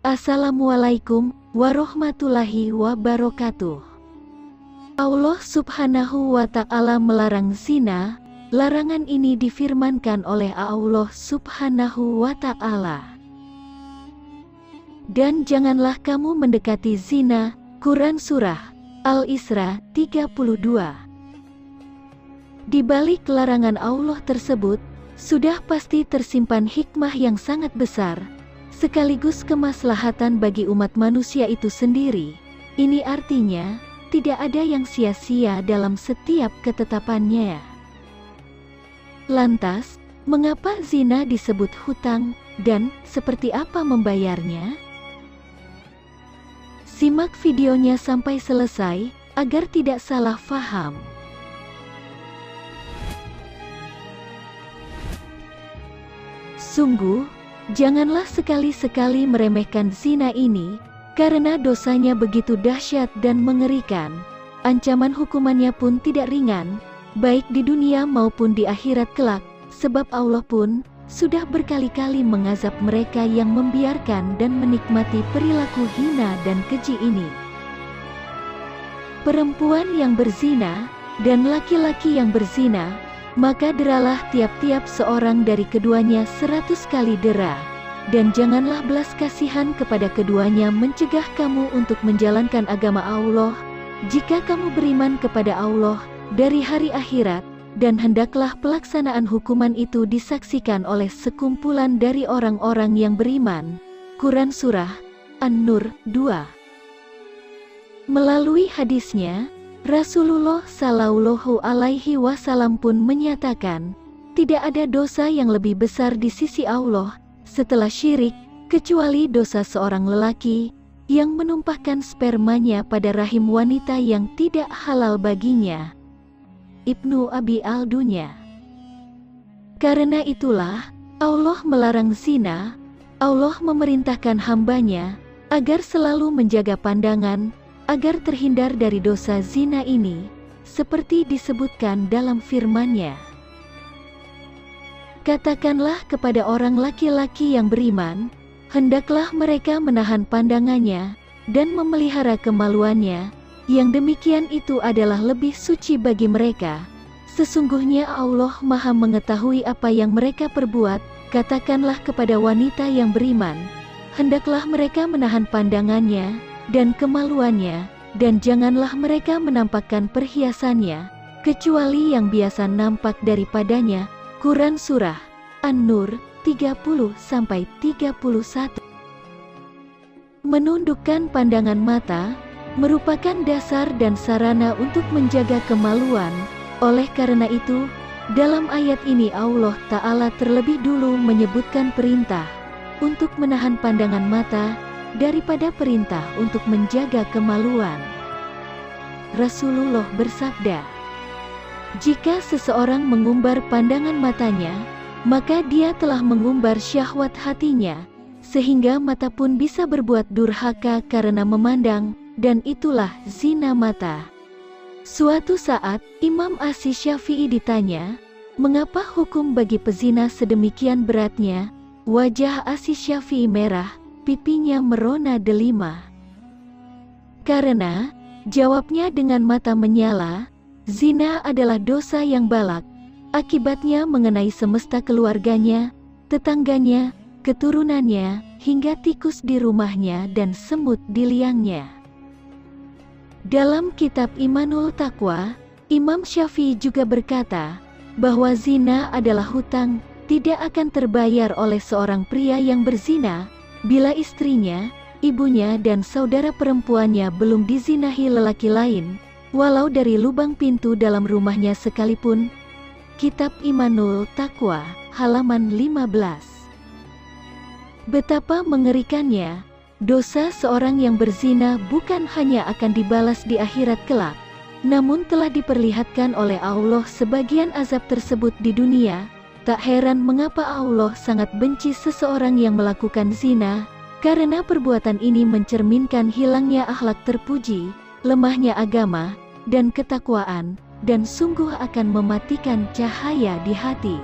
Assalamualaikum warahmatullahi wabarakatuh. Allah Subhanahu wa Ta'ala melarang zina. Larangan ini difirmankan oleh Allah Subhanahu wa Ta'ala. Dan janganlah kamu mendekati zina. Quran Surah Al-Isra 32. Di balik larangan Allah tersebut, sudah pasti tersimpan hikmah yang sangat besar, sekaligus kemaslahatan bagi umat manusia itu sendiri. Ini artinya, tidak ada yang sia-sia dalam setiap ketetapannya. Lantas, mengapa zina disebut hutang, dan seperti apa membayarnya? Simak videonya sampai selesai, agar tidak salah faham. Sungguh, janganlah sekali-sekali meremehkan zina ini, karena dosanya begitu dahsyat dan mengerikan. Ancaman hukumannya pun tidak ringan, baik di dunia maupun di akhirat kelak, sebab Allah pun sudah berkali-kali mengazab mereka yang membiarkan dan menikmati perilaku hina dan keji ini. Perempuan yang berzina, dan laki-laki yang berzina, maka deralah tiap-tiap seorang dari keduanya 100 kali dera. Dan janganlah belas kasihan kepada keduanya mencegah kamu untuk menjalankan agama Allah, jika kamu beriman kepada Allah dari hari akhirat, dan hendaklah pelaksanaan hukuman itu disaksikan oleh sekumpulan dari orang-orang yang beriman. Quran Surah An-Nur 2. Melalui hadisnya, Rasulullah Shallallahu Alaihi Wasallam pun menyatakan, tidak ada dosa yang lebih besar di sisi Allah setelah syirik, kecuali dosa seorang lelaki yang menumpahkan spermanya pada rahim wanita yang tidak halal baginya. Ibnu Abi Al-Dunya. Karena itulah, Allah melarang zina. Allah memerintahkan hambanya agar selalu menjaga pandangan, agar terhindar dari dosa zina ini, seperti disebutkan dalam firman-Nya. Katakanlah kepada orang laki-laki yang beriman, hendaklah mereka menahan pandangannya, dan memelihara kemaluannya, yang demikian itu adalah lebih suci bagi mereka. Sesungguhnya Allah Maha mengetahui apa yang mereka perbuat. Katakanlah kepada wanita yang beriman, hendaklah mereka menahan pandangannya, dan kemaluannya, dan janganlah mereka menampakkan perhiasannya, kecuali yang biasa nampak daripadanya. Quran Surah An-Nur 30-31. Menundukkan pandangan mata merupakan dasar dan sarana untuk menjaga kemaluan. Oleh karena itu, dalam ayat ini Allah Ta'ala terlebih dulu menyebutkan perintah untuk menahan pandangan mata daripada perintah untuk menjaga kemaluan. Rasulullah bersabda, jika seseorang mengumbar pandangan matanya, maka dia telah mengumbar syahwat hatinya, sehingga mata pun bisa berbuat durhaka karena memandang, dan itulah zina mata. Suatu saat, Imam Asy-Syafi'i ditanya, mengapa hukum bagi pezina sedemikian beratnya? Wajah Asy-Syafi'i merah, pipinya merona delima. Karena, jawabnya dengan mata menyala, zina adalah dosa yang balak, akibatnya mengenai semesta keluarganya, tetangganya, keturunannya, hingga tikus di rumahnya dan semut di liangnya. Dalam kitab Imanul Taqwa, Imam Syafi'i juga berkata, bahwa zina adalah hutang, tidak akan terbayar oleh seorang pria yang berzina, bila istrinya, ibunya dan saudara perempuannya belum dizinahi lelaki lain, walau dari lubang pintu dalam rumahnya sekalipun. Kitab Imanul Taqwa, halaman 15. Betapa mengerikannya, dosa seorang yang berzina bukan hanya akan dibalas di akhirat kelak, namun telah diperlihatkan oleh Allah sebagian azab tersebut di dunia. Tak heran mengapa Allah sangat benci seseorang yang melakukan zina, karena perbuatan ini mencerminkan hilangnya akhlak terpuji, lemahnya agama, dan ketakwaan, dan sungguh akan mematikan cahaya di hati.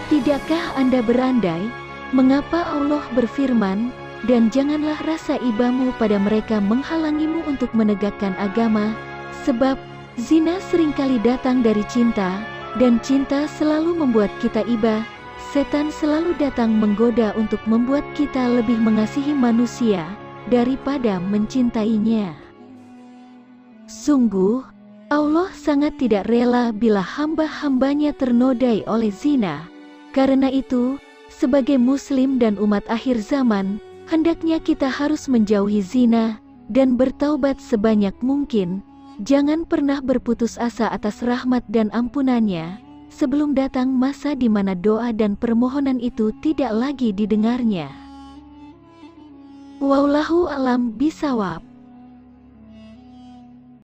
Tidakkah Anda berandai, mengapa Allah berfirman, dan janganlah rasa ibamu pada mereka menghalangimu untuk menegakkan agama, sebab zina seringkali datang dari cinta, dan cinta selalu membuat kita iba. Setan selalu datang menggoda untuk membuat kita lebih mengasihi manusia daripada mencintainya. Sungguh, Allah sangat tidak rela bila hamba-hambanya ternodai oleh zina. Karena itu, sebagai muslim dan umat akhir zaman, hendaknya kita harus menjauhi zina dan bertaubat sebanyak mungkin. Jangan pernah berputus asa atas rahmat dan ampunannya, sebelum datang masa di mana doa dan permohonan itu tidak lagi didengarnya. Wallahu a'lam bishawab.